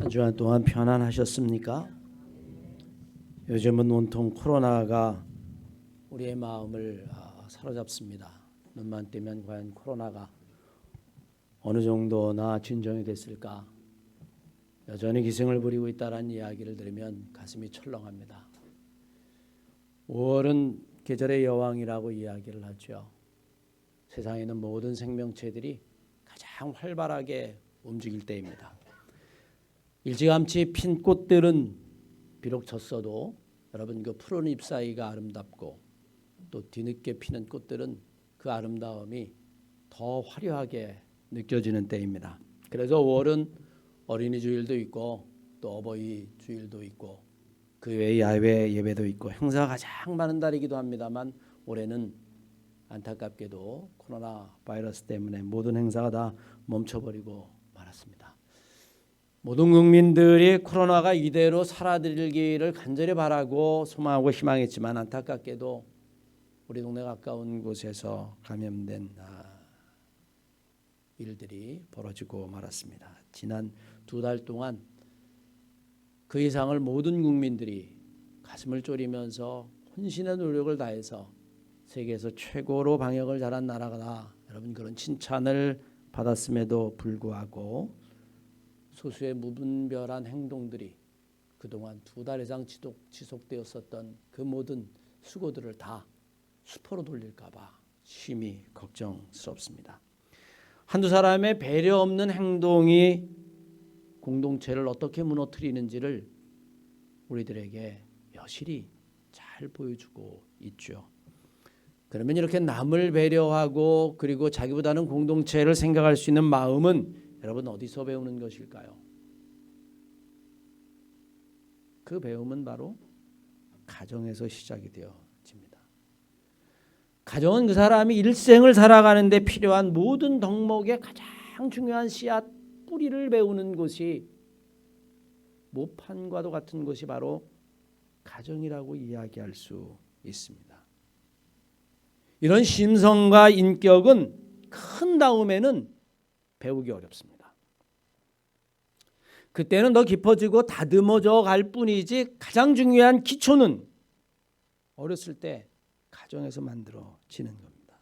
한 주간 동안 편안하셨습니까? 요즘은 온통 코로나가 우리의 마음을 사로잡습니다. 눈만 뜨면 과연 코로나가 어느 정도나 진정이 됐을까? 여전히 기승을 부리고 있다는 이야기를 들으면 가슴이 철렁합니다. 5월은 계절의 여왕이라고 이야기를 하죠. 세상에 있는 모든 생명체들이 가장 활발하게 움직일 때입니다. 일찌감치 핀 꽃들은 비록 졌어도 여러분 그 푸른 잎 사이가 아름답고 또 뒤늦게 피는 꽃들은 그 아름다움이 더 화려하게 느껴지는 때입니다. 그래서 5월은 어린이 주일도 있고 또 어버이 주일도 있고 그 외에 야외 예배도 있고 행사가 가장 많은 달이기도 합니다만 올해는 안타깝게도 코로나 바이러스 때문에 모든 행사가 다 멈춰버리고 말았습니다. 모든 국민들이 코로나가 이대로 사라지기를 간절히 바라고 소망하고 희망했지만 안타깝게도 우리 동네 가까운 곳에서 감염된 일들이 벌어지고 말았습니다. 지난 2달 동안 그 이상을 모든 국민들이 가슴을 졸이면서 혼신의 노력을 다해서 세계에서 최고로 방역을 잘한 나라가 여러분 그런 칭찬을 받았음에도 불구하고 소수의 무분별한 행동들이 그동안 2달 이상 지속되었었던 그 모든 수고들을 다 수포로 돌릴까 봐 심히 걱정스럽습니다. 한두 사람의 배려 없는 행동이 공동체를 어떻게 무너뜨리는지를 우리들에게 여실히 잘 보여주고 있죠. 그러면 이렇게 남을 배려하고 그리고 자기보다는 공동체를 생각할 수 있는 마음은 여러분 어디서 배우는 것일까요? 그 배움은 바로 가정에서 시작이 되어집니다. 가정은 그 사람이 일생을 살아가는 데 필요한 모든 덕목의 가장 중요한 씨앗 뿌리를 배우는 곳이 모판과도 같은 곳이 바로 가정이라고 이야기할 수 있습니다. 이런 심성과 인격은 큰 다음에는 배우기 어렵습니다. 그때는 더 깊어지고 다듬어져 갈 뿐이지 가장 중요한 기초는 어렸을 때 가정에서 만들어지는 겁니다.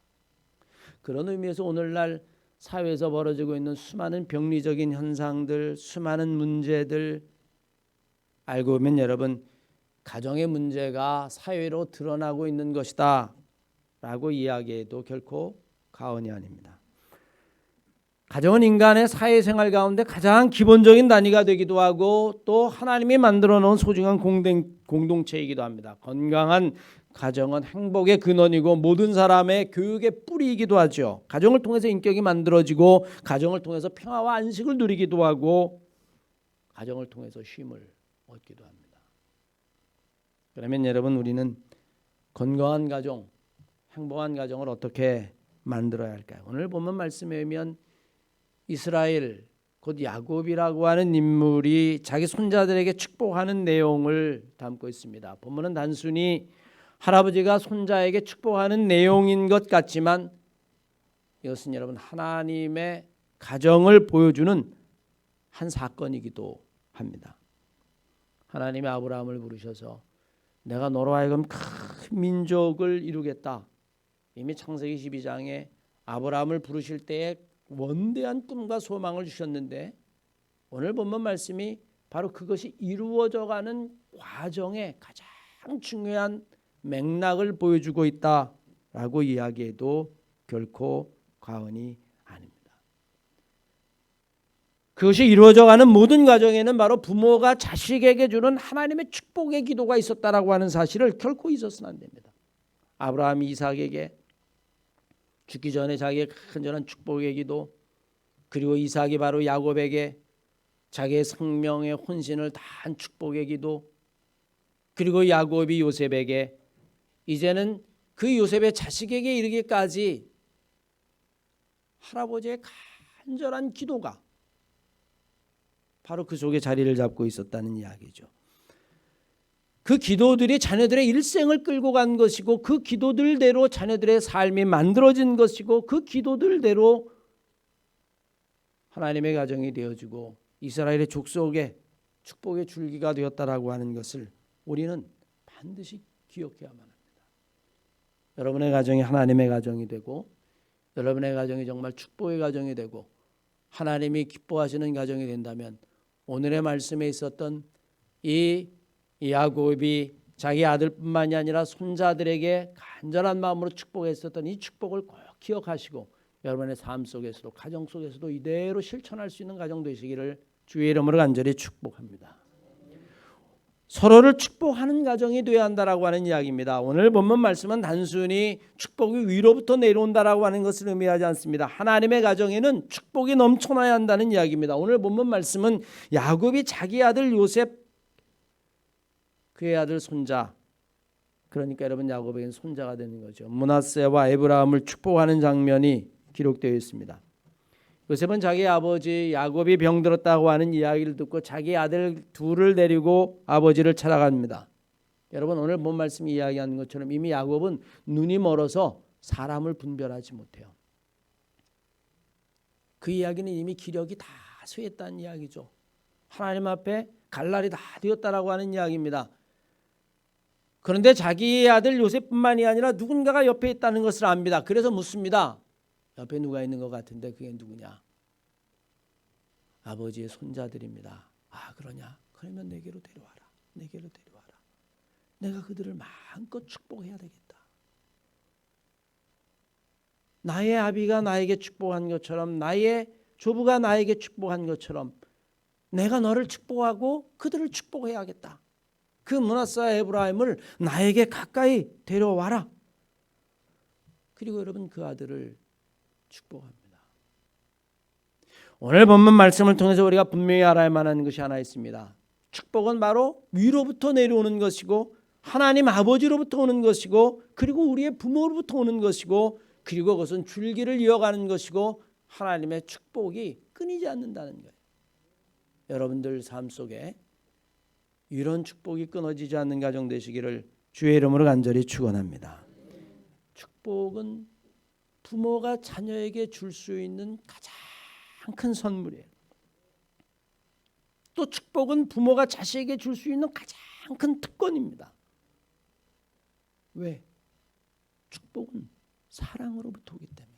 그런 의미에서 오늘날 사회에서 벌어지고 있는 수많은 병리적인 현상들, 수많은 문제들 알고 보면 여러분 가정의 문제가 사회로 드러나고 있는 것이다 라고 이야기해도 결코 과언이 아닙니다. 가정은 인간의 사회생활 가운데 가장 기본적인 단위가 되기도 하고 또 하나님이 만들어 놓은 소중한 공동체이기도 합니다. 건강한 가정은 행복의 근원이고 모든 사람의 교육의 뿌리이기도 하죠. 가정을 통해서 인격이 만들어지고 가정을 통해서 평화와 안식을 누리기도 하고 가정을 통해서 쉼을 얻기도 합니다. 그러면 여러분 우리는 건강한 가정, 행복한 가정을 어떻게 만들어야 할까요? 오늘 본문 말씀에 의하면 이스라엘 곧 야곱이라고 하는 인물이 자기 손자들에게 축복하는 내용을 담고 있습니다. 본문은 단순히 할아버지가 손자에게 축복하는 내용인 것 같지만 이것은 여러분 하나님의 가정을 보여주는 한 사건이기도 합니다. 하나님이 아브라함을 부르셔서 내가 너로 하여금 큰 민족을 이루겠다. 이미 창세기 12장에 아브라함을 부르실 때에 원대한 꿈과 소망을 주셨는데 오늘 본문 말씀이 바로 그것이 이루어져가는 과정의 가장 중요한 맥락을 보여주고 있다라고 이야기해도 결코 과언이 아닙니다. 그것이 이루어져가는 모든 과정에는 바로 부모가 자식에게 주는 하나님의 축복의 기도가 있었다라고 하는 사실을 결코 잊어서는 안 됩니다. 아브라함이 이삭에게 죽기 전에 자기의 간절한 축복의 기도 그리고 이삭이 바로 야곱에게 자기의 생명의 혼신을 다한 축복의 기도 그리고 야곱이 요셉에게 이제는 그 요셉의 자식에게 이르기까지 할아버지의 간절한 기도가 바로 그 속에 자리를 잡고 있었다는 이야기죠. 그 기도들이 자녀들의 일생을 끌고 간 것이고 그 기도들대로 자녀들의 삶이 만들어진 것이고 그 기도들대로 하나님의 가정이 되어지고 이스라엘의 족속의 축복의 줄기가 되었다라고 하는 것을 우리는 반드시 기억해야만 합니다. 여러분의 가정이 하나님의 가정이 되고 여러분의 가정이 정말 축복의 가정이 되고 하나님이 기뻐하시는 가정이 된다면 오늘의 말씀에 있었던 이 야곱이 자기 아들뿐만이 아니라 손자들에게 간절한 마음으로 축복했었던 이 축복을 꼭 기억하시고 여러분의 삶 속에서도 가정 속에서도 이대로 실천할 수 있는 가정 되시기를 주의 이름으로 간절히 축복합니다. 서로를 축복하는 가정이 되어야 한다라고 하는 이야기입니다. 오늘 본문 말씀은 단순히 축복이 위로부터 내려온다라고 하는 것을 의미하지 않습니다. 하나님의 가정에는 축복이 넘쳐나야 한다는 이야기입니다. 오늘 본문 말씀은 야곱이 자기 아들 요셉 그의 아들 손자 그러니까 여러분 야곱에게는 손자가 되는 거죠. 므낫세와 에브라임을 축복하는 장면이 기록되어 있습니다. 요셉은 자기 아버지 야곱이 병들었다고 하는 이야기를 듣고 자기 아들 둘을 데리고 아버지를 찾아갑니다. 여러분 오늘 본 말씀이 이야기하는 것처럼 이미 야곱은 눈이 멀어서 사람을 분별하지 못해요. 그 이야기는 이미 기력이 다 쇠했다는 이야기죠. 하나님 앞에 갈 날이 다 되었다라고 하는 이야기입니다. 그런데 자기의 아들 요셉뿐만이 아니라 누군가가 옆에 있다는 것을 압니다. 그래서 묻습니다. 옆에 누가 있는 것 같은데 그게 누구냐? 아버지의 손자들입니다. 아 그러냐? 그러면 내게로 데려와라. 내게로 데려와라. 내가 그들을 마음껏 축복해야 되겠다. 나의 아비가 나에게 축복한 것처럼 나의 조부가 나에게 축복한 것처럼 내가 너를 축복하고 그들을 축복해야겠다. 그 므낫세와 에브라임을 나에게 가까이 데려와라. 그리고 여러분 그 아들을 축복합니다. 오늘 본문 말씀을 통해서 우리가 분명히 알아야 하는 것이 하나 있습니다. 축복은 바로 위로부터 내려오는 것이고 하나님 아버지로부터 오는 것이고 그리고 우리의 부모로부터 오는 것이고 그리고 그것은 줄기를 이어가는 것이고 하나님의 축복이 끊이지 않는다는 거예요. 여러분들 삶 속에 이런 축복이 끊어지지 않는 가정 되시기를 주의 이름으로 간절히 축원합니다. 축복은 부모가 자녀에게 줄 수 있는 가장 큰 선물이에요. 또 축복은 부모가 자식에게 줄 수 있는 가장 큰 특권입니다. 왜? 축복은 사랑으로부터 오기 때문에.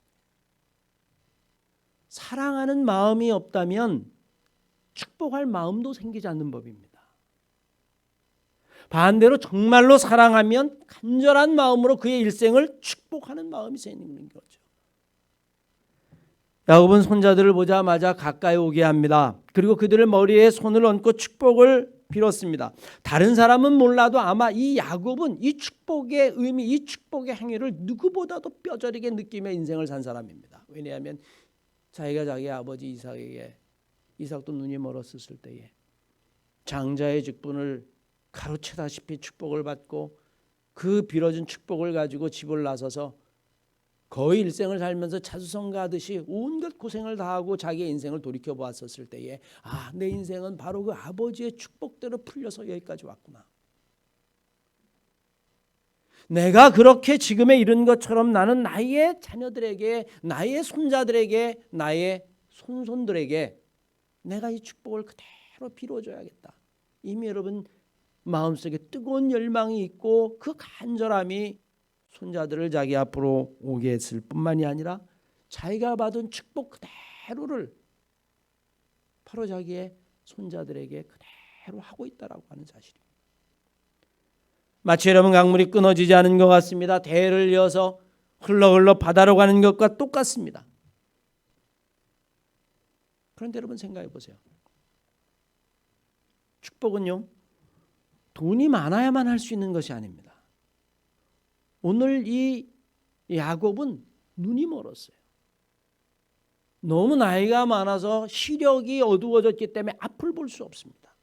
사랑하는 마음이 없다면 축복할 마음도 생기지 않는 법입니다. 반대로 정말로 사랑하면 간절한 마음으로 그의 일생을 축복하는 마음이 생기는 거죠. 야곱은 손자들을 보자마자 가까이 오게 합니다. 그리고 그들의 머리에 손을 얹고 축복을 빌었습니다. 다른 사람은 몰라도 아마 이 야곱은 이 축복의 의미, 이 축복의 행위를 누구보다도 뼈저리게 느끼며 인생을 산 사람입니다. 왜냐하면 자기가 자기 아버지 이삭에게 이삭도 눈이 멀었을 때에 장자의 직분을 가로채다시피 축복을 받고 그 빌어준 축복을 가지고 집을 나서서 거의 일생을 살면서 자수성가하듯이 온갖 고생을 다하고 자기의 인생을 돌이켜보았었을 때에 아, 내 인생은 바로 그 아버지의 축복대로 풀려서 여기까지 왔구나. 내가 그렇게 지금에 이른 것처럼 나는 나의 자녀들에게 나의 손자들에게 나의 손손들에게 내가 이 축복을 그대로 빌어줘야겠다. 이미 여러분 마음속에 뜨거운 열망이 있고 그 간절함이 손자들을 자기 앞으로 오게 했을 뿐만이 아니라 자기가 받은 축복 그대로를 바로 자기의 손자들에게 그대로 하고 있다라고 하는 사실입니다. 마치 여러분 강물이 끊어지지 않은 것 같습니다. 대를 이어서 흘러 바다로 가는 것과 똑같습니다. 그런데 여러분 생각해 보세요. 축복은요. 돈이 많아야만 할 수 있는 것이 아닙니다. 오늘 이 야곱은 눈이 멀었어요. 너무 나이가 많아서 시력이 어두워졌기 때문에 앞을 볼 수 없습니다.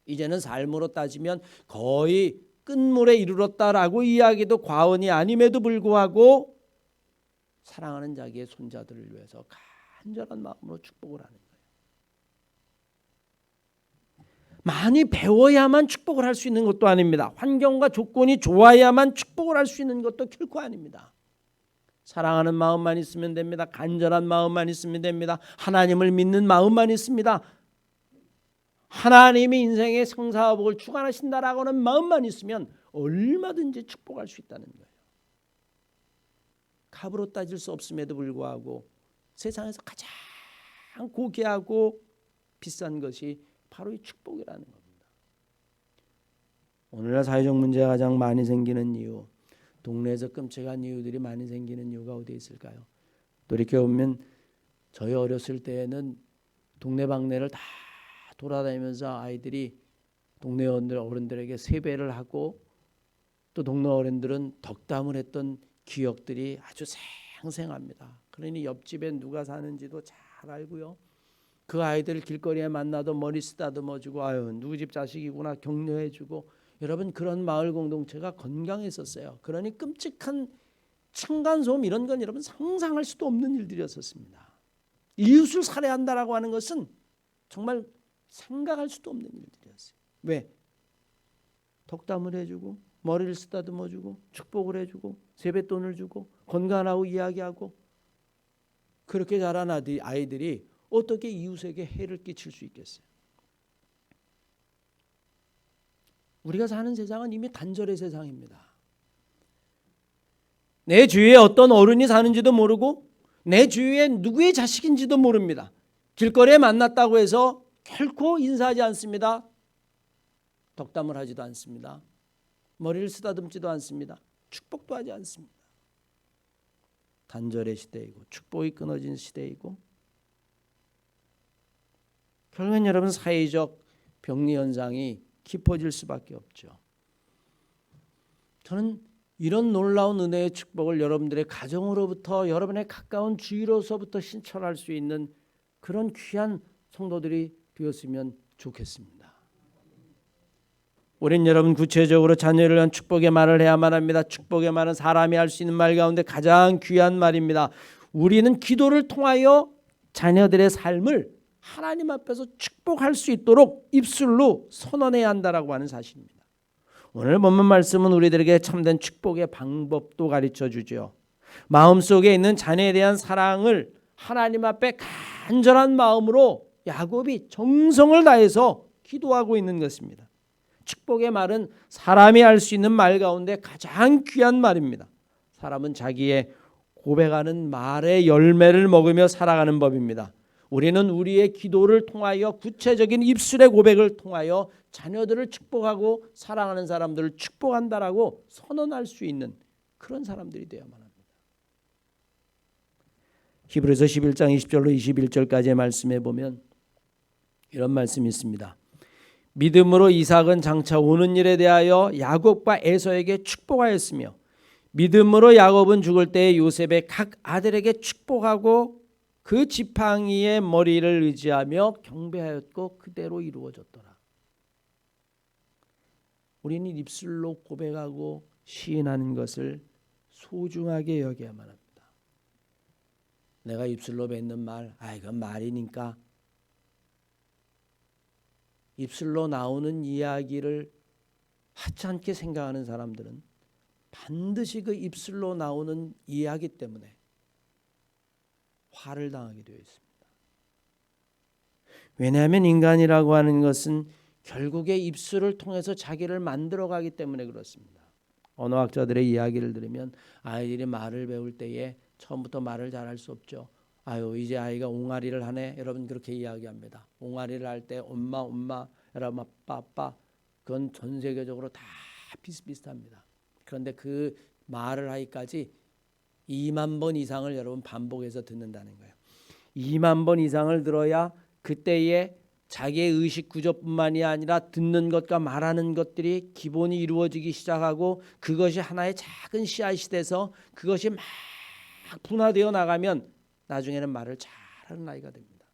이제는 삶으로 따지면 거의 끝물에 이르렀다라고 이야기도 과언이 아님에도 불구하고 사랑하는 자기의 손자들을 위해서 간절한 마음으로 축복을 하는 거예요. 많이 배워야만 축복을 할 수 있는 것도 아닙니다. 환경과 조건이 좋아야만 축복을 할 수 있는 것도 결코 아닙니다. 사랑하는 마음만 있으면 됩니다. 간절한 마음만 있으면 됩니다. 하나님을 믿는 마음만 있습니다. 하나님이 인생의 성사복을 주관하신다라고 하는 마음만 있으면 얼마든지 축복할 수 있다는 거예요. 값으로 따질 수 없음에도 불구하고 세상에서 가장 고귀하고 비싼 것이 바로 이 축복이라는 겁니다. 오늘날 사회적 문제가 가장 많이 생기는 이유, 동네에서 끔찍한 이유들이 많이 생기는 이유가 어디에 있을까요? 돌이켜보면 저희 어렸을 때에는 동네방네를 다 돌아다니면서 아이들이 동네 어른들에게 세배를 하고 또 동네 어른들은 덕담을 했던 기억들이 아주 생생합니다. 그러니 옆집에 누가 사는지도 잘 알고요. 그 아이들 길거리에 만나도 머리 쓰다듬어주고 아유 누구 집 자식이구나 격려해주고 여러분 그런 마을 공동체가 건강했었어요. 그러니 끔찍한 층간소음 이런 건 여러분 상상할 수도 없는 일들이었었습니다. 이웃을 살해한다라고 하는 것은 정말 생각할 수도 없는 일들이었어요. 왜? 덕담을 해주고 머리를 쓰다듬어주고 축복을 해주고 세뱃돈을 주고 건강하고 이야기하고 그렇게 자란 아이들이 어떻게 이웃에게 해를 끼칠 수 있겠어요? 우리가 사는 세상은 이미 단절의 세상입니다. 내 주위에 어떤 어른이 사는지도 모르고 내 주위에 누구의 자식인지도 모릅니다. 길거리에 만났다고 해서 결코 인사하지 않습니다. 덕담을 하지도 않습니다. 머리를 쓰다듬지도 않습니다. 축복도 하지 않습니다. 단절의 시대이고 축복이 끊어진 시대이고 결국엔 여러분 사회적 병리 현상이 깊어질 수밖에 없죠. 저는 이런 놀라운 은혜의 축복을 여러분들의 가정으로부터 여러분의 가까운 주위로서부터 신청할 수 있는 그런 귀한 성도들이 되었으면 좋겠습니다. 우린 여러분 구체적으로 자녀를 위한 축복의 말을 해야만 합니다. 축복의 말은 사람이 할 수 있는 말 가운데 가장 귀한 말입니다. 우리는 기도를 통하여 자녀들의 삶을 하나님 앞에서 축복할 수 있도록 입술로 선언해야 한다라고 하는 사실입니다. 오늘 본문 말씀은 우리들에게 참된 축복의 방법도 가르쳐 주죠. 마음속에 있는 자녀에 대한 사랑을 하나님 앞에 간절한 마음으로 야곱이 정성을 다해서 기도하고 있는 것입니다. 축복의 말은 사람이 할 수 있는 말 가운데 가장 귀한 말입니다. 사람은 자기의 고백하는 말의 열매를 먹으며 살아가는 법입니다. 우리는 우리의 기도를 통하여 구체적인 입술의 고백을 통하여 자녀들을 축복하고 사랑하는 사람들을 축복한다라고 선언할 수 있는 그런 사람들이 되어야만 합니다. 히브리서 11장 20절로 21절까지의 말씀에 보면 이런 말씀이 있습니다. 믿음으로 이삭은 장차 오는 일에 대하여 야곱과 에서에게 축복하였으며 믿음으로 야곱은 죽을 때에 요셉의 각 아들에게 축복하고 그 지팡이의 머리를 의지하며 경배하였고 그대로 이루어졌더라. 우리는 입술로 고백하고 시인하는 것을 소중하게 여겨야만 합니다. 내가 입술로 뱉는 말, 이건 말이니까 입술로 나오는 이야기를 하찮게 생각하는 사람들은 반드시 그 입술로 나오는 이야기 때문에 화를 당하게 되어 있습니다. 왜냐하면 인간이라고 하는 것은 결국에 입술을 통해서 자기를 만들어가기 때문에 그렇습니다. 언어학자들의 이야기를 들으면 아이들이 말을 배울 때에 처음부터 말을 잘할 수 없죠. 이제 아이가 옹알이를 하네. 여러분 그렇게 이야기합니다. 옹알이를 할 때 엄마, 여러분 아빠, 그건 전 세계적으로 다 비슷비슷합니다. 그런데 그 말을 하기까지 2만 번 이상을 여러분 반복해서 듣는다는 거예요. 2만 번 이상을 들어야 그때의 자기의 의식 구조뿐만이 아니라 듣는 것과 말하는 것들이 기본이 이루어지기 시작하고 그것이 하나의 작은 씨앗이 돼서 그것이 막 분화되어 나가면 나중에는 말을 잘하는 아이가 됩니다.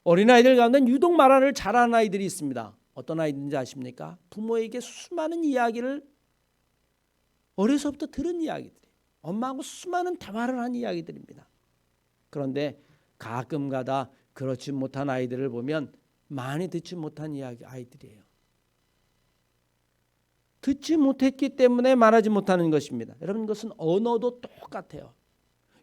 어린아이들 가운데 유독 말을 잘하는 아이들이 있습니다. 어떤 아이들인지 아십니까? 부모에게 수많은 이야기를 어려서부터 들은 이야기들이 엄마하고 수많은 대화를 한 이야기들입니다. 그런데 가끔가다 그렇지 못한 아이들을 보면 많이 듣지 못한 이야기 아이들이에요. 듣지 못했기 때문에 말하지 못하는 것입니다. 여러분 그것은 언어도 똑같아요.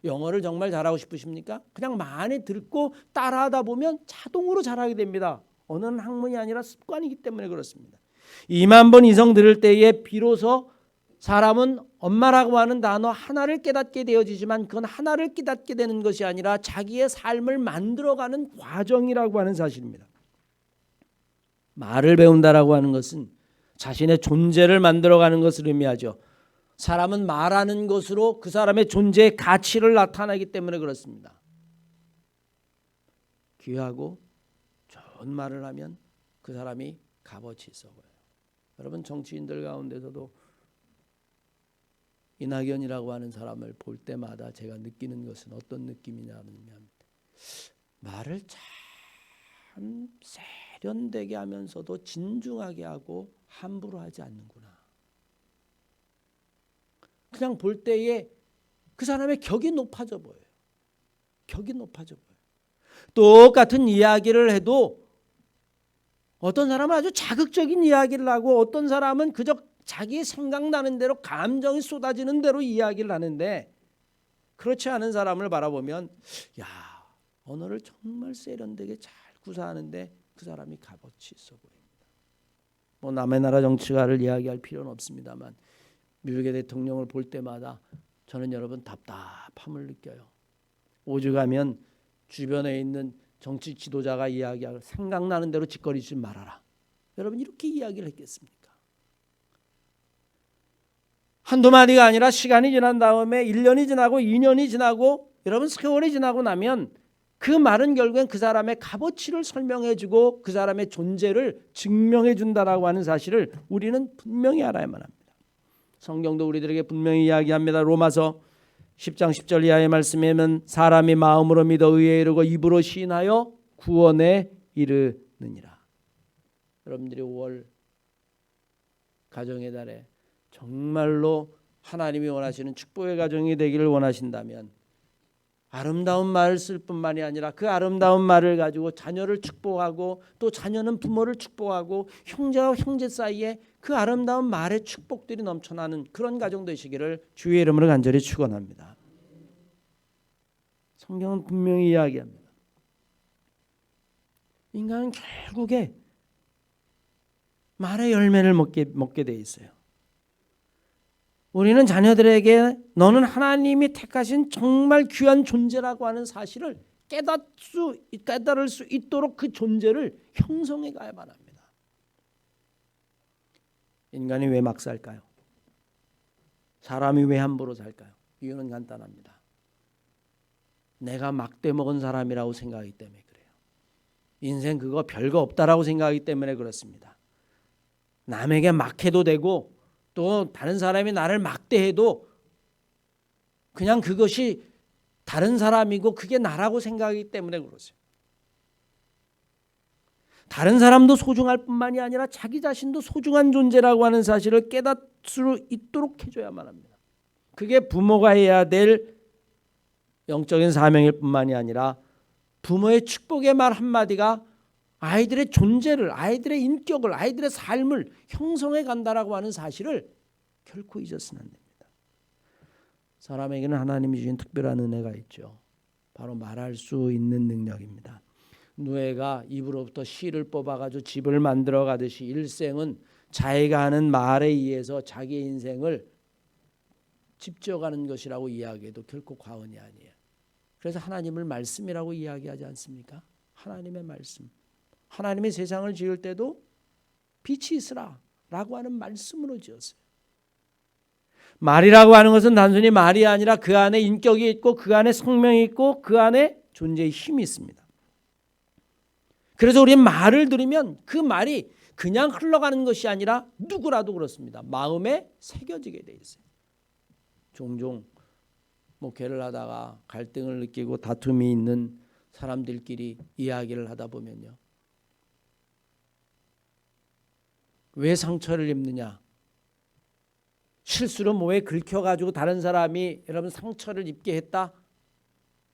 영어를 정말 잘하고 싶으십니까? 그냥 많이 듣고 따라하다 보면 자동으로 잘하게 됩니다. 언어는 학문이 아니라 습관이기 때문에 그렇습니다. 2만 번 이상 들을 때에 비로소 사람은 엄마라고 하는 단어 하나를 깨닫게 되어지지만 그건 하나를 깨닫게 되는 것이 아니라 자기의 삶을 만들어가는 과정이라고 하는 사실입니다. 말을 배운다라고 하는 것은 자신의 존재를 만들어가는 것을 의미하죠. 사람은 말하는 것으로 그 사람의 존재의 가치를 나타내기 때문에 그렇습니다. 귀하고 좋은 말을 하면 그 사람이 값어치 있어 보여요. 여러분 정치인들 가운데서도 이낙연이라고 하는 사람을 볼 때마다 제가 느끼는 것은 어떤 느낌이냐면 말을 참 세련되게 하면서도 진중하게 하고 함부로 하지 않는구나. 그냥 볼 때에 그 사람의 격이 높아져 보여요. 격이 높아져 보여요. 똑같은 이야기를 해도 어떤 사람은 아주 자극적인 이야기를 하고 어떤 사람은 그저 자기 생각나는 대로 감정이 쏟아지는 대로 이야기를 하는데 그렇지 않은 사람을 바라보면 야, 언어를 정말 세련되게 잘 구사하는데 그 사람이 값어치 있어 보입니다. 뭐 남의 나라 정치가를 이야기할 필요는 없습니다만 미국의 대통령을 볼 때마다 저는 여러분 답답함을 느껴요. 오죽하면 주변에 있는 정치 지도자가 이야기할 생각나는 대로 짓거리지 말아라. 여러분 이렇게 이야기를 했겠습니까? 한두 마디가 아니라 시간이 지난 다음에 1년이 지나고 2년이 지나고 여러분 세월이 지나고 나면 그 말은 결국엔 그 사람의 값어치를 설명해주고 그 사람의 존재를 증명해준다라고 하는 사실을 우리는 분명히 알아야만 합니다. 성경도 우리들에게 분명히 이야기합니다. 로마서 10장 10절 이하의 말씀에는 사람이 마음으로 믿어 의에 이르고 입으로 시인하여 구원에 이르느니라. 여러분들이 5월 가정의 달에 정말로 하나님이 원하시는 축복의 가정이 되기를 원하신다면 아름다운 말을 쓸 뿐만이 아니라 그 아름다운 말을 가지고 자녀를 축복하고 또 자녀는 부모를 축복하고 형제와 형제 사이에 그 아름다운 말의 축복들이 넘쳐나는 그런 가정 되시기를 주의 이름으로 간절히 축원합니다. 성경은 분명히 이야기합니다. 인간은 결국에 말의 열매를 먹게 돼 있어요. 우리는 자녀들에게 너는 하나님이 택하신 정말 귀한 존재라고 하는 사실을 깨달을 수 있도록 그 존재를 형성해 가야만 합니다. 인간이 왜 막 살까요? 사람이 왜 함부로 살까요? 이유는 간단합니다. 내가 막대 먹은 사람이라고 생각하기 때문에 그래요. 인생 그거 별거 없다라고 생각하기 때문에 그렇습니다. 남에게 막해도 되고 또 다른 사람이 나를 막대해도 그냥 그것이 다른 사람이고 그게 나라고 생각하기 때문에 그러세요. 다른 사람도 소중할 뿐만이 아니라 자기 자신도 소중한 존재라고 하는 사실을 깨닫을 수 있도록 해줘야만 합니다. 그게 부모가 해야 될 영적인 사명일 뿐만이 아니라 부모의 축복의 말 한마디가 아이들의 존재를, 아이들의 인격을, 아이들의 삶을 형성해 간다라고 하는 사실을 결코 잊어서는 안 됩니다. 사람에게는 하나님이 주신 특별한 은혜가 있죠. 바로 말할 수 있는 능력입니다. 노예가 입으로부터 실을 뽑아가지고 집을 만들어 가듯이 일생은 자기가 하는 말에 의해서 자기의 인생을 집져가는 것이라고 이야기해도 결코 과언이 아니에요. 그래서 하나님을 말씀이라고 이야기하지 않습니까? 하나님의 말씀. 하나님의 세상을 지을 때도 빛이 있으라 라고 하는 말씀으로 지었어요. 말이라고 하는 것은 단순히 말이 아니라 그 안에 인격이 있고 그 안에 생명이 있고 그 안에 존재의 힘이 있습니다. 그래서 우리는 말을 들으면 그 말이 그냥 흘러가는 것이 아니라 누구라도 그렇습니다. 마음에 새겨지게 돼 있어요. 종종 목회를 하다가 갈등을 느끼고 다툼이 있는 사람들끼리 이야기를 하다 보면요. 왜 상처를 입느냐? 실수로 뭐에 긁혀가지고 다른 사람이 여러분 상처를 입게 했다?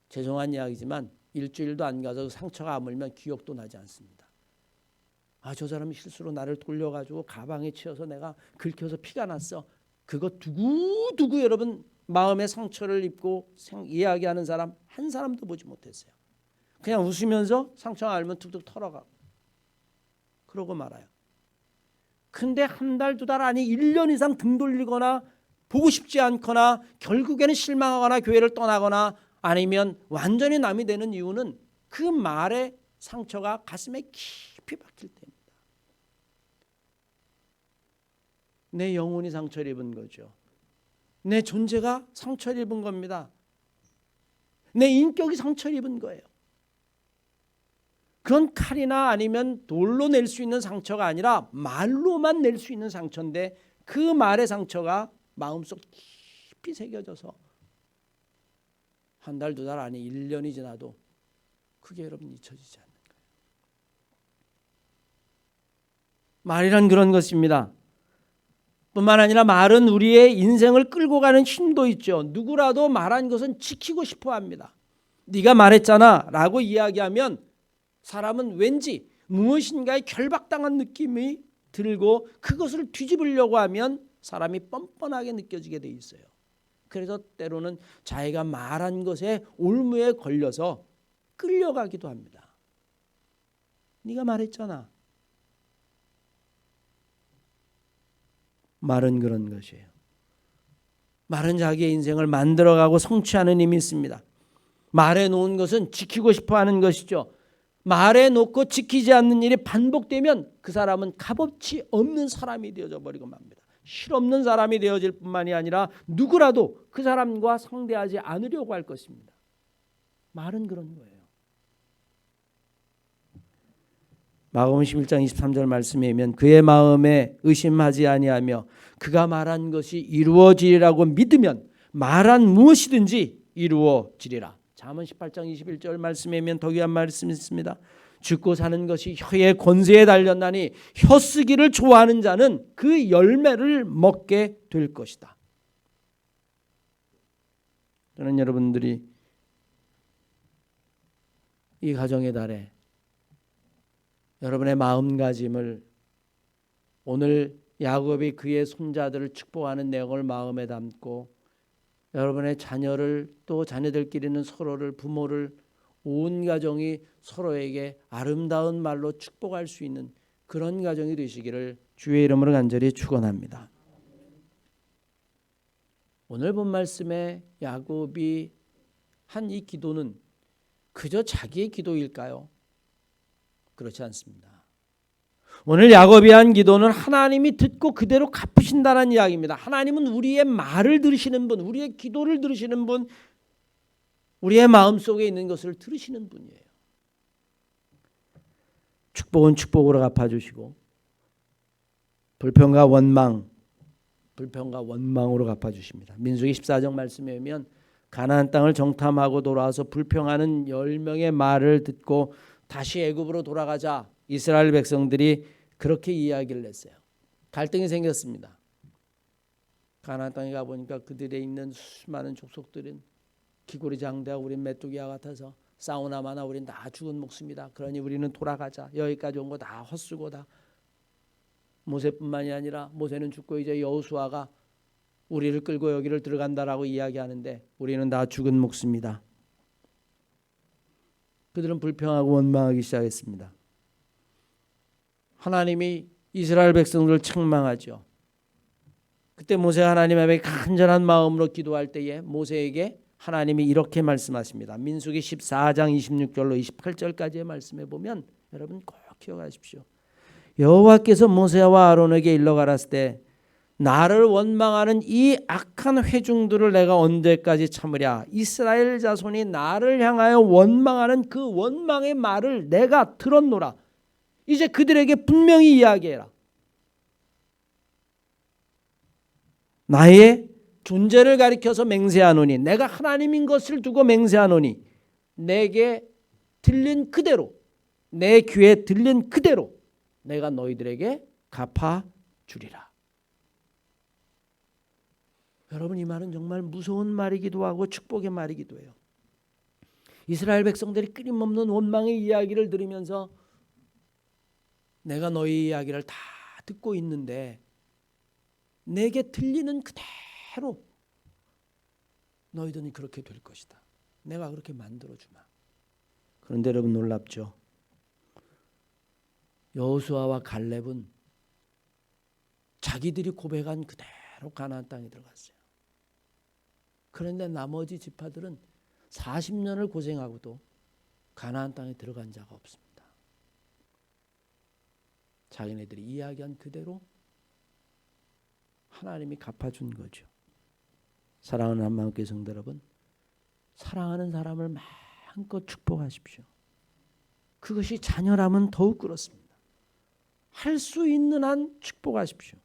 죄송한 이야기지만 일주일도 안 가서 상처가 아물면 기억도 나지 않습니다. 아, 저 사람이 실수로 나를 돌려가지고 가방에 치여서 내가 긁혀서 피가 났어. 그거 두고두고 여러분 마음의 상처를 입고 이야기하는 사람 한 사람도 보지 못했어요. 그냥 웃으면서 상처가 알면 툭툭 털어가고 그러고 말아요. 근데 한 달, 두 달 아니 1년 이상 등 돌리거나 보고 싶지 않거나 결국에는 실망하거나 교회를 떠나거나 아니면 완전히 남이 되는 이유는 그 말의 상처가 가슴에 깊이 박힐 때입니다. 내 영혼이 상처를 입은 거죠. 내 존재가 상처를 입은 겁니다. 내 인격이 상처를 입은 거예요. 그건 칼이나 아니면 돌로 낼 수 있는 상처가 아니라 말로만 낼 수 있는 상처인데 그 말의 상처가 마음속 깊이 새겨져서 한 달, 두 달 아니 1년이 지나도 그게 여러분 잊혀지지 않는 거예요. 말이란 그런 것입니다. 뿐만 아니라 말은 우리의 인생을 끌고 가는 힘도 있죠. 누구라도 말한 것은 지키고 싶어 합니다. 네가 말했잖아 라고 이야기하면 사람은 왠지 무엇인가에 결박당한 느낌이 들고 그것을 뒤집으려고 하면 사람이 뻔뻔하게 느껴지게 돼 있어요. 그래서 때로는 자기가 말한 것에 올무에 걸려서 끌려가기도 합니다. 네가 말했잖아. 말은 그런 것이에요. 말은 자기의 인생을 만들어가고 성취하는 힘이 있습니다. 말해놓은 것은 지키고 싶어하는 것이죠. 말해놓고 지키지 않는 일이 반복되면 그 사람은 값어치 없는 사람이 되어져 버리고 맙니다. 실없는 사람이 되어질 뿐만이 아니라 누구라도 그 사람과 상대하지 않으려고 할 것입니다. 말은 그런 거예요. 마가복음 11장 23절 말씀에 보면 그의 마음에 의심하지 아니하며 그가 말한 것이 이루어지리라고 믿으면 말한 무엇이든지 이루어지리라. 잠언 18장 21절 말씀에 보면 더 귀한 말씀이 있습니다. 죽고 사는 것이 혀의 권세에 달렸나니 혀 쓰기를 좋아하는 자는 그 열매를 먹게 될 것이다. 저는 여러분들이 이 가정의 달에 여러분의 마음가짐을 오늘 야곱이 그의 손자들을 축복하는 내용을 마음에 담고 여러분의 자녀를 또 자녀들끼리는 서로를 부모를 온 가정이 서로에게 아름다운 말로 축복할 수 있는 그런 가정이 되시기를 주의 이름으로 간절히 축원합니다. 오늘 본 말씀에 야곱이 한 이 기도는 그저 자기의 기도일까요? 그렇지 않습니다. 오늘 야곱이 한 기도는 하나님이 듣고 그대로 갚으신다는 이야기입니다. 하나님은 우리의 말을 들으시는 분, 우리의 기도를 들으시는 분, 우리의 마음속에 있는 것을 들으시는 분이에요. 축복은 축복으로 갚아주시고 불평과 원망으로 갚아주십니다. 민수기 14장 말씀에 보면 가나안 땅을 정탐하고 돌아와서 불평하는 10명의 말을 듣고 다시 애굽으로 돌아가자 이스라엘 백성들이 그렇게 이야기를 했어요. 갈등이 생겼습니다. 가나안 땅에 가보니까 그들에 있는 수많은 족속들은 기고리장대하고 우린 메뚜기와 같아서 싸우나 마나 우린 다 죽은 목숨이다. 그러니 우리는 돌아가자. 여기까지 온 거 다 헛수고다. 모세뿐만이 아니라 모세는 죽고 이제 여호수아가 우리를 끌고 여기를 들어간다라고 이야기하는데 우리는 다 죽은 목숨이다. 그들은 불평하고 원망하기 시작했습니다. 하나님이 이스라엘 백성들을 책망하죠. 그때 모세가 하나님 앞에 간절한 마음으로 기도할 때에 모세에게 하나님이 이렇게 말씀하십니다. 민수기 14장 26절로 28절까지의 말씀에 보면 여러분 꼭 기억하십시오. 여호와께서 모세와 아론에게 일러 가라사대 때 나를 원망하는 이 악한 회중들을 내가 언제까지 참으랴. 이스라엘 자손이 나를 향하여 원망하는 그 원망의 말을 내가 들었노라. 이제 그들에게 분명히 이야기해라. 나의 존재를 가리켜서 맹세하노니 내가 하나님인 것을 두고 맹세하노니 내게 들린 그대로 내 귀에 들린 그대로 내가 너희들에게 갚아주리라. 여러분 이 말은 정말 무서운 말이기도 하고 축복의 말이기도 해요. 이스라엘 백성들이 끊임없는 원망의 이야기를 들으면서 내가 너희 이야기를 다 듣고 있는데 내게 들리는 그대로 너희들은 그렇게 될 것이다. 내가 그렇게 만들어주마. 그런데 여러분 놀랍죠. 여호수아와 갈렙은 자기들이 고백한 그대로 가나안 땅에 들어갔어요. 그런데 나머지 지파들은 40년을 고생하고도 가나안 땅에 들어간 자가 없습니다. 자기네들이 이야기한 그대로 하나님이 갚아준 거죠. 사랑하는 한마음교회 성도 여러분, 사랑하는 사람을 마음껏 축복하십시오. 그것이 자녀라면 더욱 그렇습니다. 할 수 있는 한 축복하십시오.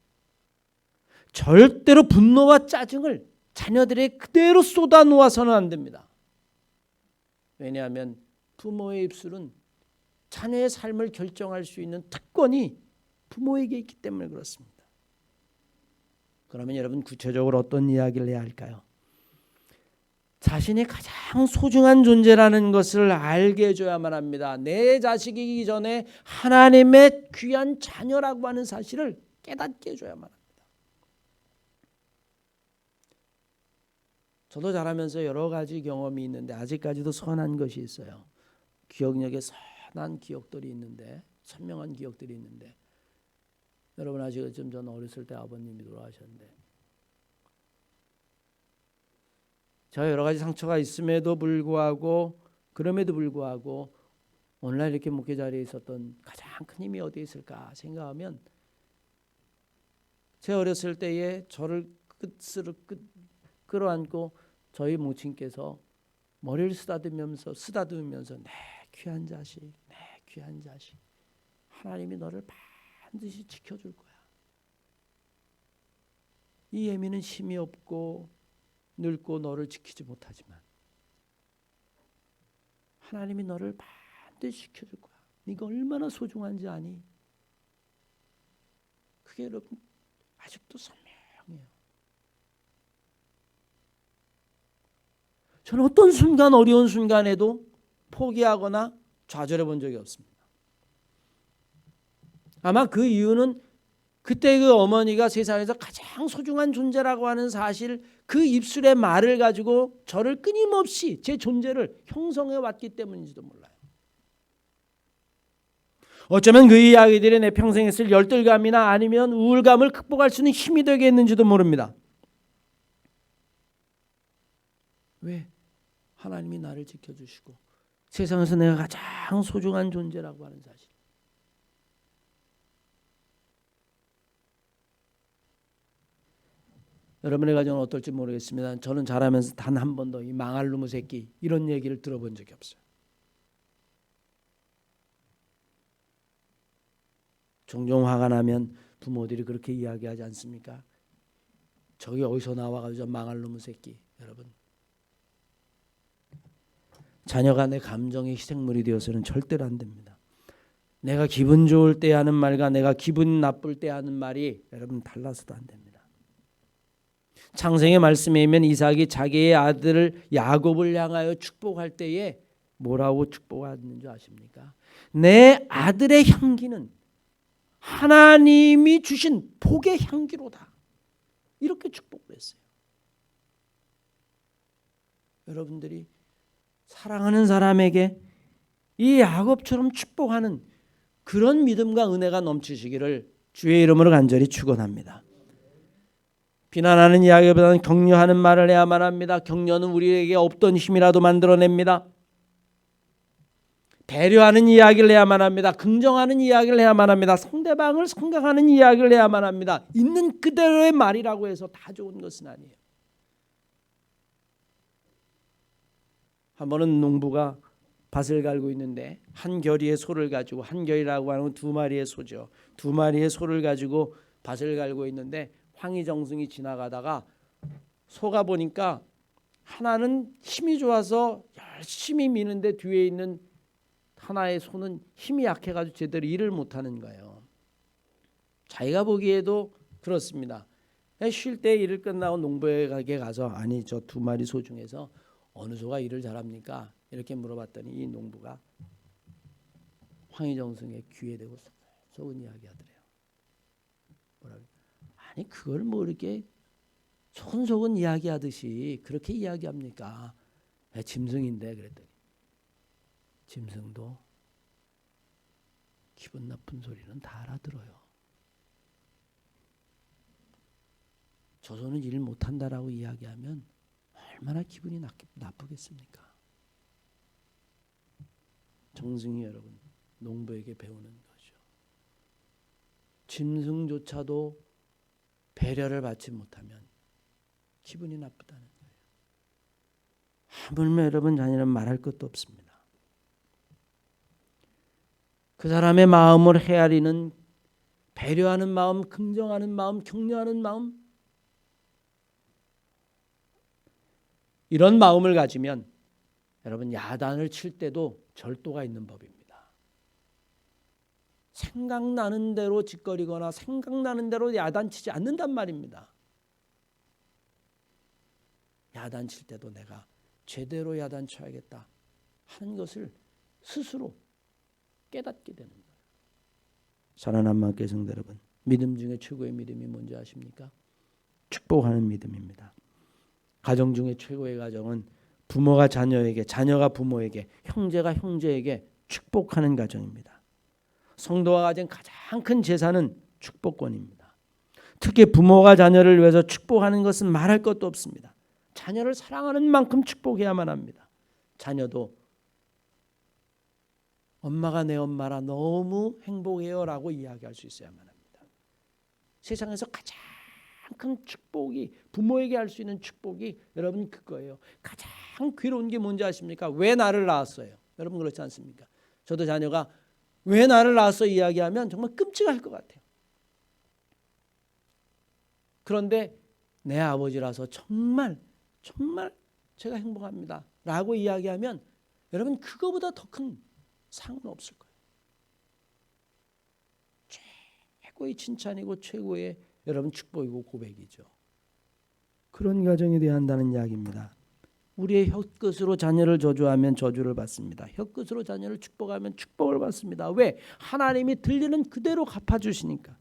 절대로 분노와 짜증을 자녀들에게 그대로 쏟아놓아서는 안 됩니다. 왜냐하면 부모의 입술은 자녀의 삶을 결정할 수 있는 특권이 부모에게 있기 때문에 그렇습니다. 그러면 여러분 구체적으로 어떤 이야기를 해야 할까요? 자신이 가장 소중한 존재라는 것을 알게 해줘야만 합니다. 내 자식이기 전에 하나님의 귀한 자녀라고 하는 사실을 깨닫게 해줘야만 합니다. 저도 자라면서 여러 가지 경험이 있는데 아직까지도 선한 것이 있어요. 기억력에 선한 기억들이 있는데, 선명한 기억들이 있는데, 여러분 아시겠지만 저는 어렸을 때 아버님이 돌아가셨는데 제가 여러 가지 상처가 있음에도 불구하고, 그럼에도 불구하고 오늘날 이렇게 목회 자리에 있었던 가장 큰 힘이 어디에 있을까 생각하면, 제 어렸을 때에 저를 끝으로 끌어안고 저희 모친께서 머리를 쓰다듬으면서 내 귀한 자식, 내 귀한 자식, 하나님이 너를 반드시 지켜줄 거야. 이 예미는 힘이 없고 늙고 너를 지키지 못하지만 하나님이 너를 반드시 지켜줄 거야. 네가 얼마나 소중한지 아니? 그게 여러분 아직도 선명해요. 저는 어떤 순간, 어려운 순간에도 포기하거나 좌절해 본 적이 없습니다. 아마 그 이유는 그때 그 어머니가 세상에서 가장 소중한 존재라고 하는 사실, 그 입술의 말을 가지고 저를 끊임없이 제 존재를 형성해 왔기 때문인지도 몰라요. 어쩌면 그 이야기들이 내 평생에 있을 열등감이나 아니면 우울감을 극복할 수 있는 힘이 되겠는지도 모릅니다. 왜? 하나님이 나를 지켜주시고 세상에서 내가 가장 소중한 존재라고 하는 사실. 여러분의 가정은 어떨지 모르겠습니다. 저는 자라면서 단 한 번도 이 망할 놈의 새끼 이런 얘기를 들어본 적이 없어요. 종종 화가 나면 부모들이 그렇게 이야기하지 않습니까? 저기 어디서 나와가지고 망할 놈의 새끼. 여러분, 자녀가 내 감정의 희생물이 되어서는 절대로 안 됩니다. 내가 기분 좋을 때 하는 말과 내가 기분 나쁠 때 하는 말이 여러분 달라서도 안 됩니다. 창세기 말씀에 있으면 이삭이 자기의 아들을 야곱을 향하여 축복할 때에 뭐라고 축복하는 줄 아십니까? 내 아들의 향기는 하나님이 주신 복의 향기로다. 이렇게 축복을 했어요. 여러분들이 사랑하는 사람에게 이 야곱처럼 축복하는 그런 믿음과 은혜가 넘치시기를 주의 이름으로 간절히 축원합니다. 비난하는 이야기보다는 격려하는 말을 해야만 합니다. 격려는 우리에게 없던 힘이라도 만들어냅니다. 배려하는 이야기를 해야만 합니다. 긍정하는 이야기를 해야만 합니다. 상대방을 생각하는 이야기를 해야만 합니다. 있는 그대로의 말이라고 해서 다 좋은 것은 아니에요. 한 번은 농부가 밭을 갈고 있는데 한 겨리의 소를 가지고, 한 겨리라고 하는 건 두 마리의 소죠. 두 마리의 소를 가지고 밭을 갈고 있는데 황희정승이 지나가다가 소가 보니까 하나는 힘이 좋아서 열심히 미는데 뒤에 있는 하나의 소는 힘이 약해가지고 제대로 일을 못하는 거예요. 자기가 보기에도 그렇습니다. 쉴 때 일을 끝나고 농부에게 가서 아니 저 두 마리 소 중에서 어느 소가 일을 잘합니까? 이렇게 물어봤더니 이 농부가 황희정승의 귀에 대고 속은 이야기하더래요. 뭐라고? 아니 그걸 뭐 이렇게 속은속은 이야기하듯이 그렇게 이야기합니까? 짐승인데 그랬더니 짐승도 기분 나쁜 소리는 다 알아들어요. 조선은 일 못한다라고 이야기하면 얼마나 기분이 나쁘겠습니까? 정승이 여러분 농부에게 배우는 거죠. 짐승조차도 배려를 받지 못하면 기분이 나쁘다는 거예요. 하물며 여러분 자녀는 말할 것도 없습니다. 그 사람의 마음을 헤아리는 배려하는 마음, 긍정하는 마음, 격려하는 마음, 이런 마음을 가지면 여러분 야단을 칠 때도 절도가 있는 법입니다. 생각나는 대로 짓거리거나 생각나는 대로 야단치지 않는단 말입니다. 야단칠 때도 내가 제대로 야단쳐야겠다 하는 것을 스스로 깨닫게 되는 거예요. 사랑하는 마음께 성도 여러분, 믿음 중에 최고의 믿음이 뭔지 아십니까? 축복하는 믿음입니다. 가정 중에 최고의 가정은 부모가 자녀에게, 자녀가 부모에게, 형제가 형제에게 축복하는 가정입니다. 성도가 가진 가장 큰 재산은 축복권입니다. 특히 부모가 자녀를 위해서 축복하는 것은 말할 것도 없습니다. 자녀를 사랑하는 만큼 축복해야만 합니다. 자녀도 엄마가 내 엄마라 너무 행복해요 라고 이야기할 수 있어야만 합니다. 세상에서 가장 큰 축복이, 부모에게 할 수 있는 축복이 여러분 그거예요. 가장 괴로운 게 뭔지 아십니까? 왜 나를 낳았어요? 여러분 그렇지 않습니까? 저도 자녀가 왜 나를 낳았어 이야기하면 정말 끔찍할 것 같아요. 그런데 내 아버지라서 정말 제가 행복합니다 라고 이야기하면 여러분 그거보다 더 큰 상은 없을 거예요. 최고의 칭찬이고 최고의 여러분 축복이고 고백이죠. 그런 가정이 되어야 한다는 이야기입니다. 우리의 혀끝으로 자녀를 저주하면 저주를 받습니다. 혀끝으로 자녀를 축복하면 축복을 받습니다. 왜? 하나님이 들리는 그대로 갚아주시니까.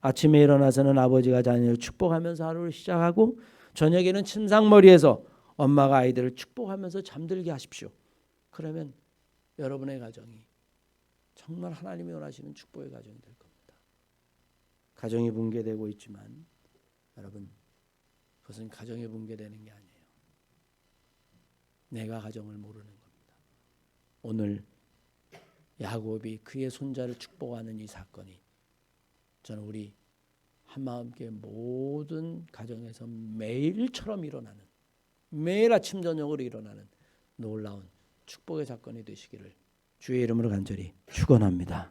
아침에 일어나서는 아버지가 자녀를 축복하면서 하루를 시작하고 저녁에는 침상머리에서 엄마가 아이들을 축복하면서 잠들게 하십시오. 그러면 여러분의 가정이 정말 하나님이 원하시는 축복의 가정이 될 겁니다. 가정이 붕괴되고 있지만 여러분 그것은 가정이 붕괴되는 게 아니에요. 내가 가정을 모르는 겁니다. 오늘 야곱이 그의 손자를 축복하는 이 사건이 저는 우리 한마음교회 모든 가정에서 매일처럼 일어나는, 매일 아침 저녁으로 일어나는 놀라운 축복의 사건이 되시기를 주의 이름으로 간절히 축원합니다.